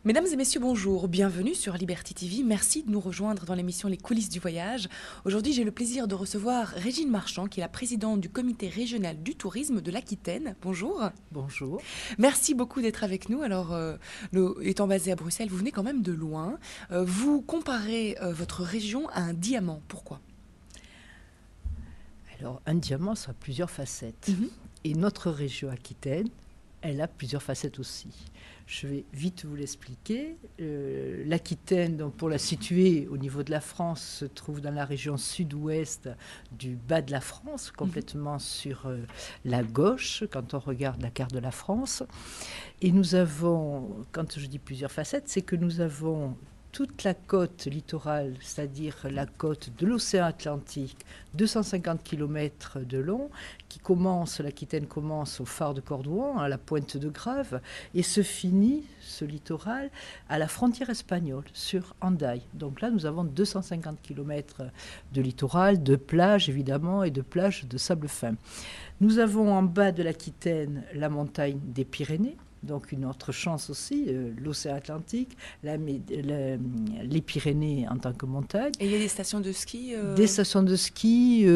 Mesdames et messieurs, bonjour, bienvenue sur Liberty TV. Merci de nous rejoindre dans l'émission Les coulisses du voyage. Aujourd'hui, j'ai le plaisir de recevoir Régine Marchand, qui est la présidente du comité régional du tourisme de l'Aquitaine. Bonjour. Bonjour. Merci beaucoup d'être avec nous. Alors, étant basé à Bruxelles, vous venez quand même de loin. Vous comparez votre région à un diamant. Pourquoi ? Alors, un diamant, ça a plusieurs facettes. Et notre région Aquitaine, elle a plusieurs facettes aussi. Je vais vite vous l'expliquer. L'Aquitaine, donc pour la situer au niveau de la France, se trouve dans la région sud-ouest du bas de la France, complètement sur la gauche, quand on regarde la carte de la France. Et nous avons, quand je dis plusieurs facettes, c'est que nous avons toute la côte littorale, c'est-à-dire la côte de l'océan Atlantique, 250 km de long, qui commence, l'Aquitaine commence au phare de Cordouan, à la pointe de Grave, et se finit, ce littoral, à la frontière espagnole, sur Hendaye. Donc là, nous avons 250 km de littoral, de plages évidemment, et de plages de sable fin. Nous avons en bas de l'Aquitaine la montagne des Pyrénées, donc une autre chance aussi, l'océan Atlantique, les Pyrénées en tant que montagne. Et il y a des stations de ski Des stations de ski,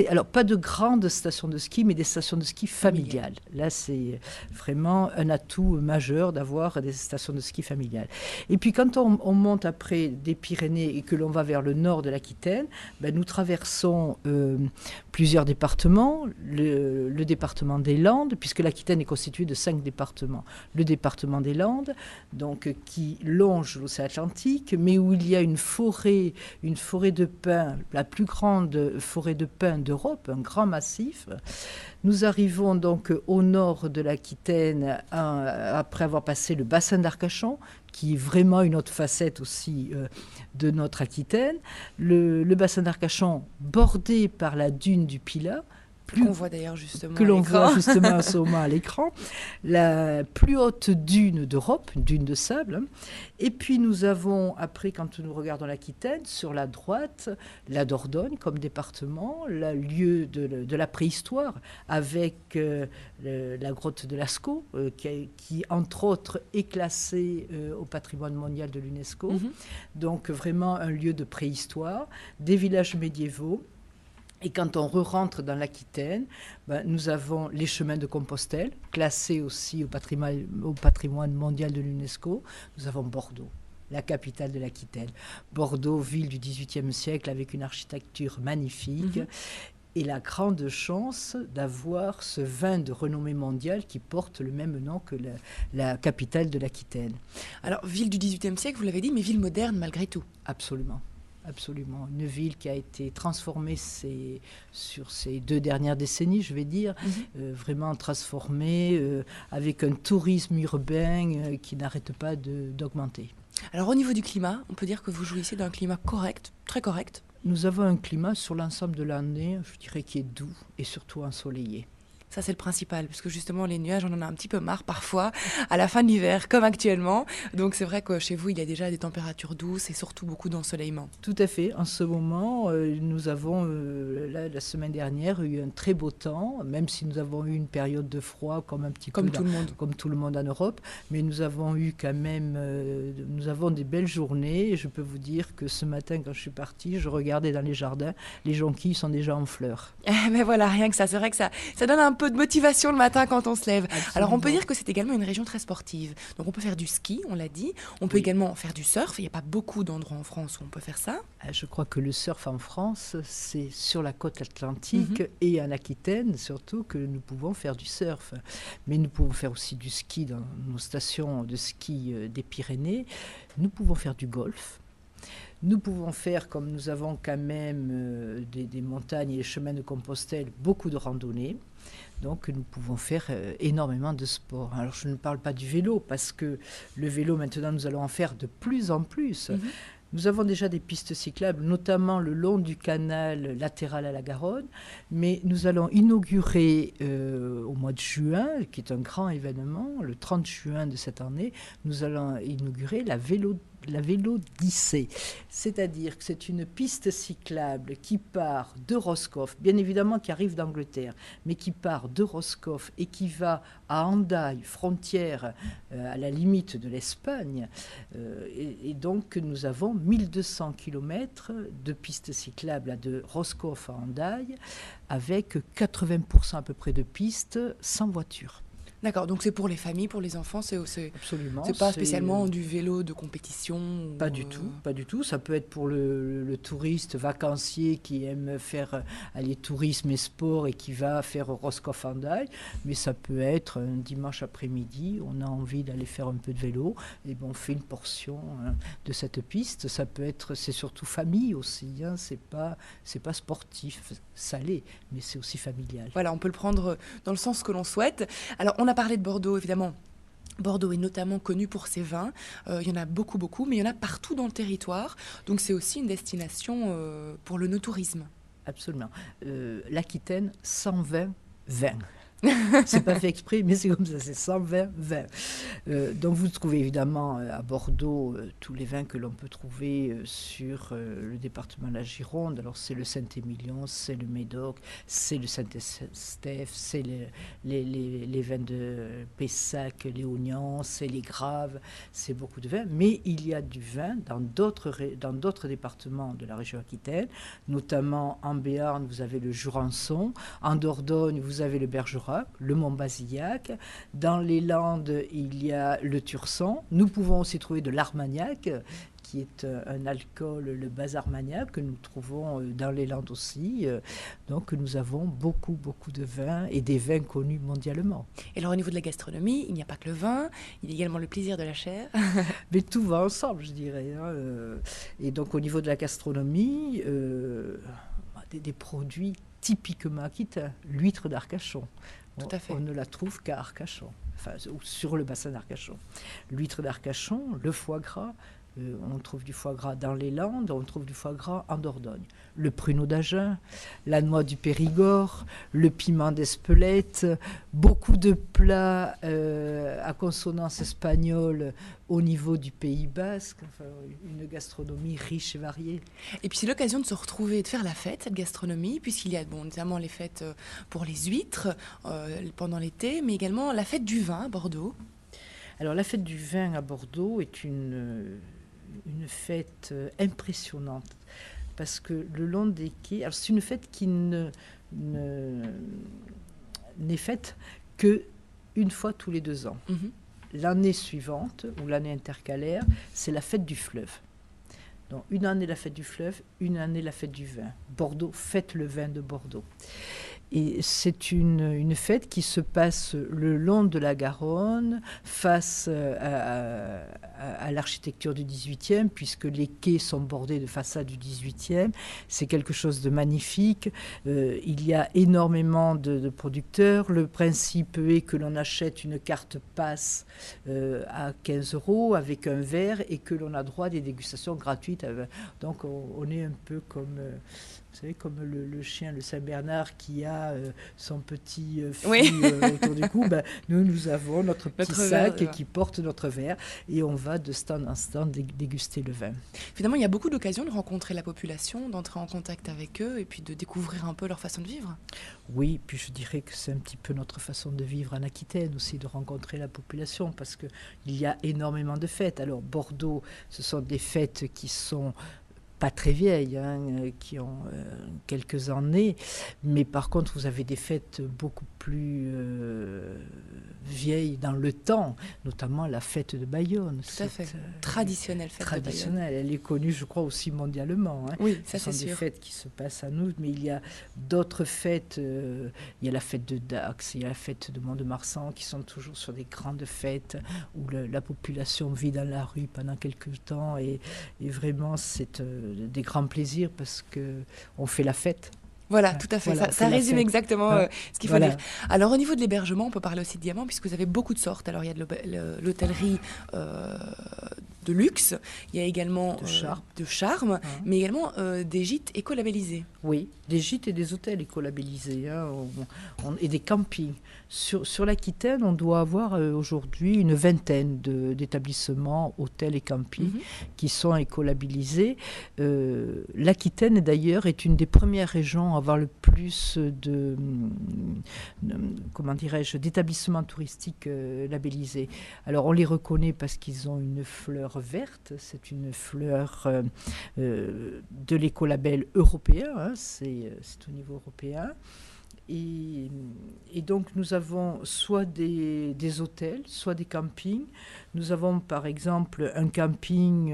alors pas de grandes stations de ski, mais des stations de ski familiales. Là, c'est vraiment un atout majeur d'avoir des stations de ski familiales. Et puis quand on monte après des Pyrénées et que l'on va vers le nord de l'Aquitaine, nous traversons plusieurs départements. Le département des Landes, puisque l'Aquitaine est constituée de 5 départements. Le département des Landes, donc, qui longe l'océan Atlantique, mais où il y a une forêt de pins, la plus grande forêt de pins d'Europe, un grand massif. Nous arrivons donc au nord de l'Aquitaine après avoir passé le bassin d'Arcachon, qui est vraiment une autre facette aussi de notre Aquitaine. Le bassin d'Arcachon bordé par la dune du Pilat, qu'on voit d'ailleurs justement que l'on voit justement en ce moment à l'écran, la plus haute dune d'Europe, une dune de sable. Et puis nous avons, après, quand nous regardons l'Aquitaine, sur la droite, la Dordogne comme département, le lieu de la préhistoire, avec la grotte de Lascaux, qui entre autres est classée au patrimoine mondial de l'UNESCO. Donc vraiment un lieu de préhistoire, des villages médiévaux. Et quand on re-rentre dans l'Aquitaine, nous avons les chemins de Compostelle, classés aussi au patrimoine mondial de l'UNESCO. Nous avons Bordeaux, la capitale de l'Aquitaine. Bordeaux, ville du XVIIIe siècle avec une architecture magnifique. Et la grande chance d'avoir ce vin de renommée mondiale qui porte le même nom que la capitale de l'Aquitaine. Alors, ville du XVIIIe siècle, vous l'avez dit, mais ville moderne malgré tout. Absolument. Absolument. Une ville qui a été transformée sur ces 2 dernières décennies, je vais dire, vraiment transformée, avec un tourisme urbain qui n'arrête pas d'augmenter. Alors au niveau du climat, on peut dire que vous jouissez d'un climat correct, très correct. Nous avons un climat sur l'ensemble de l'année, je dirais, qui est doux et surtout ensoleillé. Ça, c'est le principal, parce que justement, les nuages, on en a un petit peu marre parfois, à la fin de l'hiver, comme actuellement. Donc, c'est vrai que chez vous, il y a déjà des températures douces et surtout beaucoup d'ensoleillement. Tout à fait. En ce moment, nous avons, la semaine dernière, eu un très beau temps, même si nous avons eu une période de froid, comme tout le monde en Europe. Mais nous avons eu quand même, nous avons des belles journées. Et je peux vous dire que ce matin, quand je suis partie, je regardais dans les jardins, les jonquilles sont déjà en fleurs. Mais voilà, rien que ça. C'est vrai que ça donne un peu de motivation le matin quand on se lève. Absolument. Alors on peut dire que c'est également une région très sportive. Donc on peut faire du ski, on l'a dit. On peut également faire du surf. Il n'y a pas beaucoup d'endroits en France où on peut faire ça. Je crois que le surf en France, c'est sur la côte atlantique et en Aquitaine surtout que nous pouvons faire du surf. Mais nous pouvons faire aussi du ski dans nos stations de ski des Pyrénées. Nous pouvons faire du golf. Nous pouvons faire, comme nous avons quand même des montagnes et des chemins de Compostelle, beaucoup de randonnées. Donc nous pouvons faire énormément de sport. Alors je ne parle pas du vélo, parce que le vélo, maintenant, nous allons en faire de plus en plus. Nous avons déjà des pistes cyclables, notamment le long du canal latéral à la Garonne, mais nous allons inaugurer au mois de juin, qui est un grand événement, le 30 juin de cette année, nous allons inaugurer la la Vélodyssée. C'est-à-dire que c'est une piste cyclable qui part de Roscoff, bien évidemment qui arrive d'Angleterre, mais qui part de Roscoff et qui va à Hendaye, frontière à la limite de l'Espagne. Et donc nous avons 1200 km de pistes cyclables de Roscoff à Hendaye, avec 80% à peu près de pistes sans voiture. D'accord, donc c'est pour les familles, pour les enfants, Absolument. C'est pas spécialement du vélo de compétition Pas du tout. Ça peut être pour le touriste vacancier qui aime faire aller tourisme et sport et qui va faire Roscoff-Hendaye, mais ça peut être un dimanche après-midi, on a envie d'aller faire un peu de vélo, et on fait une portion de cette piste. Ça peut être, c'est surtout famille aussi, c'est pas sportif, ça l'est, mais c'est aussi familial. Voilà, on peut le prendre dans le sens que l'on souhaite. Alors, on a parlé de Bordeaux, évidemment. Bordeaux est notamment connu pour ses vins. Il y en a beaucoup, mais il y en a partout dans le territoire. Donc, c'est aussi une destination pour le no-tourisme. Absolument. L'Aquitaine, 120 vins. C'est pas fait exprès, mais c'est comme ça, c'est 120 vins. Donc vous trouvez évidemment à Bordeaux tous les vins que l'on peut trouver sur le département de la Gironde. Alors c'est le Saint-Émilion, c'est le Médoc, c'est le Saint-Estèphe, c'est les vins de Pessac, Léognan, c'est les Graves, c'est beaucoup de vins. Mais il y a du vin dans d'autres départements de la région Aquitaine, notamment en Béarn, vous avez le Jurançon, en Dordogne, vous avez le Bergerac, le Mont-Bazillac. Dans les Landes, il y a le Tursan. Nous pouvons aussi trouver de l'Armagnac, qui est un alcool, le bas armagnac, que nous trouvons dans les Landes aussi. Donc nous avons beaucoup de vins et des vins connus mondialement. Et alors au niveau de la gastronomie, il n'y a pas que le vin, il y a également le plaisir de la chair. Mais tout va ensemble, je dirais. Et donc au niveau de la gastronomie, des produits typiquement aquitains, l'huître d'Arcachon. Tout à fait. On ne la trouve qu'à Arcachon, sur le bassin d'Arcachon. L'huître d'Arcachon, le foie gras, on trouve du foie gras dans les Landes, on trouve du foie gras en Dordogne. Le pruneau d'Agen, la noix du Périgord, le piment d'Espelette, beaucoup de plats à consonance espagnole au niveau du Pays Basque, une gastronomie riche et variée. Et puis c'est l'occasion de se retrouver et de faire la fête, cette gastronomie, puisqu'il y a notamment les fêtes pour les huîtres pendant l'été, mais également la fête du vin à Bordeaux. Alors la fête du vin à Bordeaux est une fête impressionnante, parce que le long des quais, alors c'est une fête qui n'est faite qu'une fois tous les 2 ans. L'année suivante, ou l'année intercalaire, c'est la fête du fleuve. Donc une année la fête du fleuve, une année la fête du vin. Bordeaux fête le vin de Bordeaux. Et c'est une fête qui se passe le long de la Garonne, face à l'architecture du XVIIIe, puisque les quais sont bordés de façades du XVIIIe. C'est quelque chose de magnifique. Il y a énormément de producteurs. Le principe est que l'on achète une carte passe à 15 € avec un verre et que l'on a droit à des dégustations gratuites. Donc on est un peu comme... Vous savez, comme le chien, le Saint-Bernard, qui a son petit fil autour du cou, nous avons notre petit sac verre, qui porte notre verre, et on va de stand en stand déguster le vin. Finalement, il y a beaucoup d'occasions de rencontrer la population, d'entrer en contact avec eux, et puis de découvrir un peu leur façon de vivre. Oui, puis je dirais que c'est un petit peu notre façon de vivre en Aquitaine aussi, de rencontrer la population, parce qu'il y a énormément de fêtes. Alors, Bordeaux, ce sont des fêtes qui sont... pas très vieilles, qui ont quelques années, mais par contre vous avez des fêtes beaucoup plus vieilles dans le temps, notamment la fête de Bayonne. Tout à fait. Traditionnelle fête de Bayonne. Elle est connue, je crois, aussi mondialement. Oui, ça c'est sûr. Ce sont des fêtes qui se passent à nous, mais il y a d'autres fêtes. Il y a la fête de Dax, il y a la fête de Mont-de-Marsan, qui sont toujours sur des grandes fêtes où la population vit dans la rue pendant quelques temps, et vraiment c'est des grands plaisirs parce qu'on fait la fête. Voilà, tout à fait. Voilà, ça résume exactement ce qu'il faut dire. Alors, au niveau de l'hébergement, on peut parler aussi de Diamant, puisque vous avez beaucoup de sortes. Alors, il y a de l'hôtellerie de luxe, il y a également de charme, mais également des gîtes écolabellisés. Oui, des gîtes et des hôtels écolabellisés et des campings. Sur l'Aquitaine, on doit avoir aujourd'hui une vingtaine d'établissements, hôtels et campings qui sont écolabellisés. L'Aquitaine, d'ailleurs, est une des premières régions à avoir le plus d'établissements touristiques labellisés. Alors, on les reconnaît parce qu'ils ont une fleur verte. C'est une fleur de l'écolabel européen. C'est au niveau européen. Et donc nous avons soit des hôtels, soit des campings. Nous avons par exemple un camping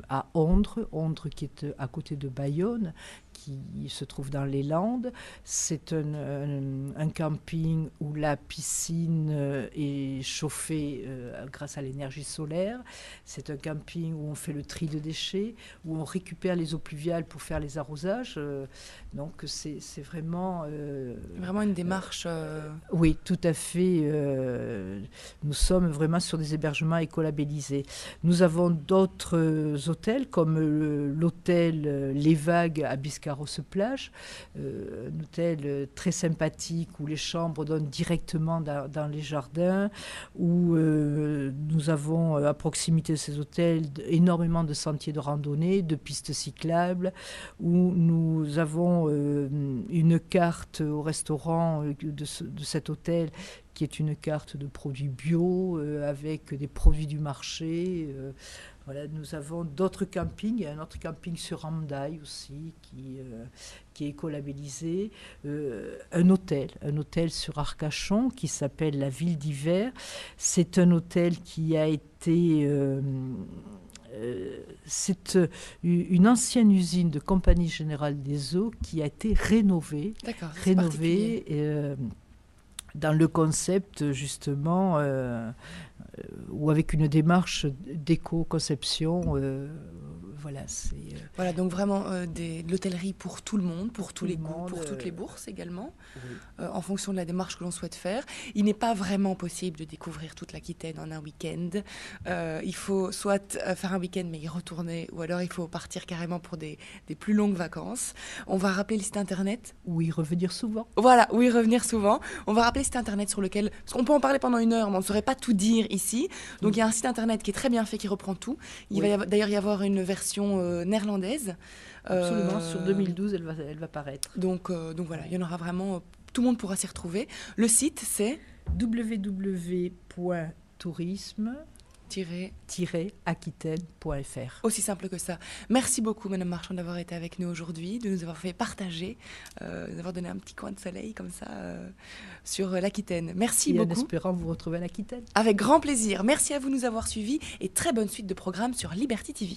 à Ondres qui est à côté de Bayonne, qui se trouve dans les Landes. C'est un camping où la piscine est chauffée grâce à l'énergie solaire. C'est un camping où on fait le tri de déchets, où on récupère les eaux pluviales pour faire les arrosages. Donc c'est vraiment... vraiment une démarche... Oui, tout à fait. Nous sommes vraiment sur des hébergements écolabellisés. Nous avons d'autres hôtels, comme l'hôtel Les Vagues à Biscarrosse-Plage, un hôtel très sympathique où les chambres donnent directement dans les jardins, où nous avons à proximité de ces hôtels énormément de sentiers de randonnée, de pistes cyclables, où nous avons une carte au restaurant de cet hôtel qui est une carte de produits bio avec des produits du marché. Voilà, nous avons d'autres campings. Il y a un autre camping sur Hendaye aussi qui est écolabellisé. Un hôtel sur Arcachon qui s'appelle la Ville d'Hiver. C'est un hôtel qui a été... c'est une ancienne usine de Compagnie Générale des Eaux qui a été rénovée. D'accord, dans le concept justement ou avec une démarche d'éco-conception. Voilà, donc vraiment de l'hôtellerie pour tout le monde, pour tous les goûts, pour toutes les bourses également, en fonction de la démarche que l'on souhaite faire. Il n'est pas vraiment possible de découvrir toute l'Aquitaine en un week-end. Il faut soit faire un week-end mais y retourner, ou alors il faut partir carrément pour des plus longues vacances. On va rappeler le site internet. Où y revenir souvent. Voilà, où y revenir souvent. On va rappeler le site internet sur lequel... Parce qu'on peut en parler pendant 1 heure, mais on ne saurait pas tout dire ici. Donc il y a un site internet qui est très bien fait, qui reprend tout. Il va d'ailleurs y avoir une version néerlandaise. Absolument, sur 2012, elle va paraître. Donc voilà, il y en aura vraiment... tout le monde pourra s'y retrouver. Le site, c'est www.tourisme-aquitaine.fr. Aussi simple que ça. Merci beaucoup, Madame Marchand, d'avoir été avec nous aujourd'hui, de nous avoir fait partager, d'avoir donné un petit coin de soleil comme ça sur l'Aquitaine. Merci beaucoup. En espérant vous retrouver à l'Aquitaine. Avec grand plaisir. Merci à vous de nous avoir suivis et très bonne suite de programmes sur Liberty TV.